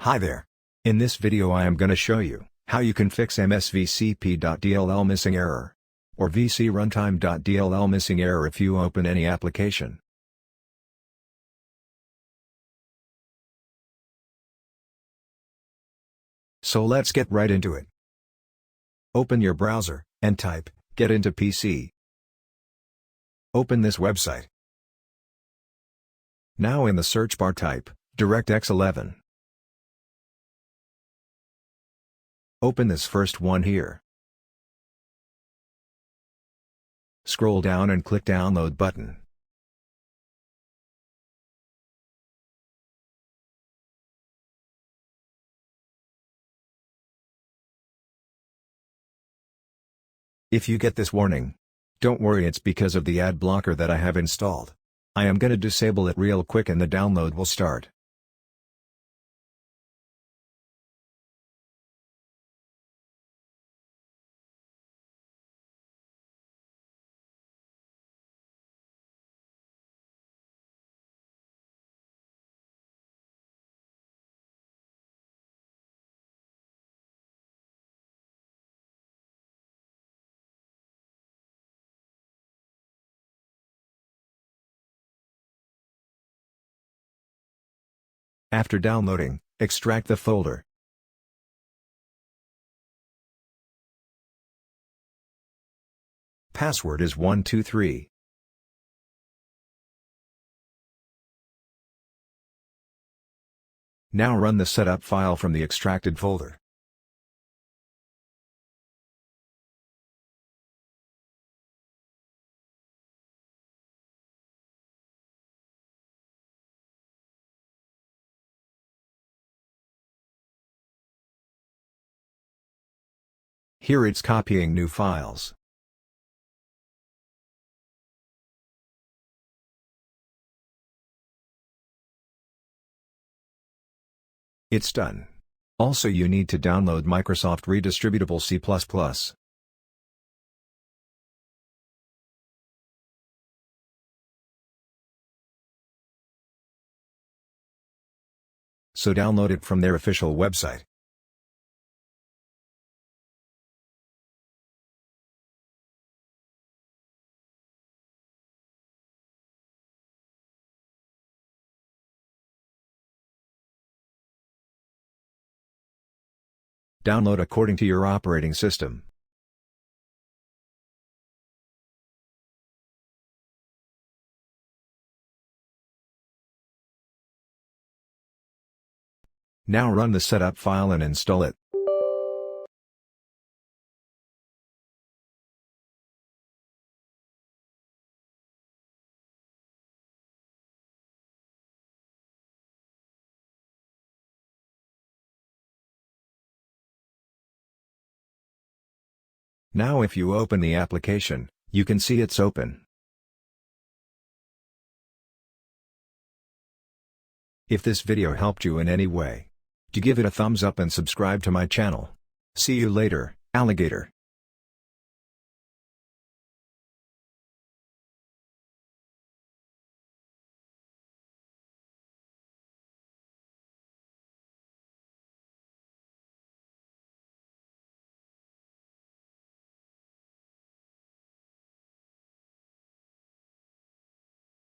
Hi there. In this video I am gonna show you how you can fix MSVCP.dll missing error or VCRUNTIME.dll missing error if you open any application. So let's get right into it. Open your browser and type get into PC. Open this website. Now in the search bar type DirectX 11. Open this first one here. Scroll down and click Download button. If you get this warning, don't worry, it's because of the ad blocker that I have installed. I am gonna disable it real quick and the download will start. After downloading, extract the folder. Password is 123. Now run the setup file from the extracted folder. Here it's copying new files. It's done. Also you need to download Microsoft Redistributable C++. So download it from their official website. Download according to your operating system. Now run the setup file and install it. Now if you open the application, you can see it's open. If this video helped you in any way, give it a thumbs up and subscribe to my channel. See you later, alligator.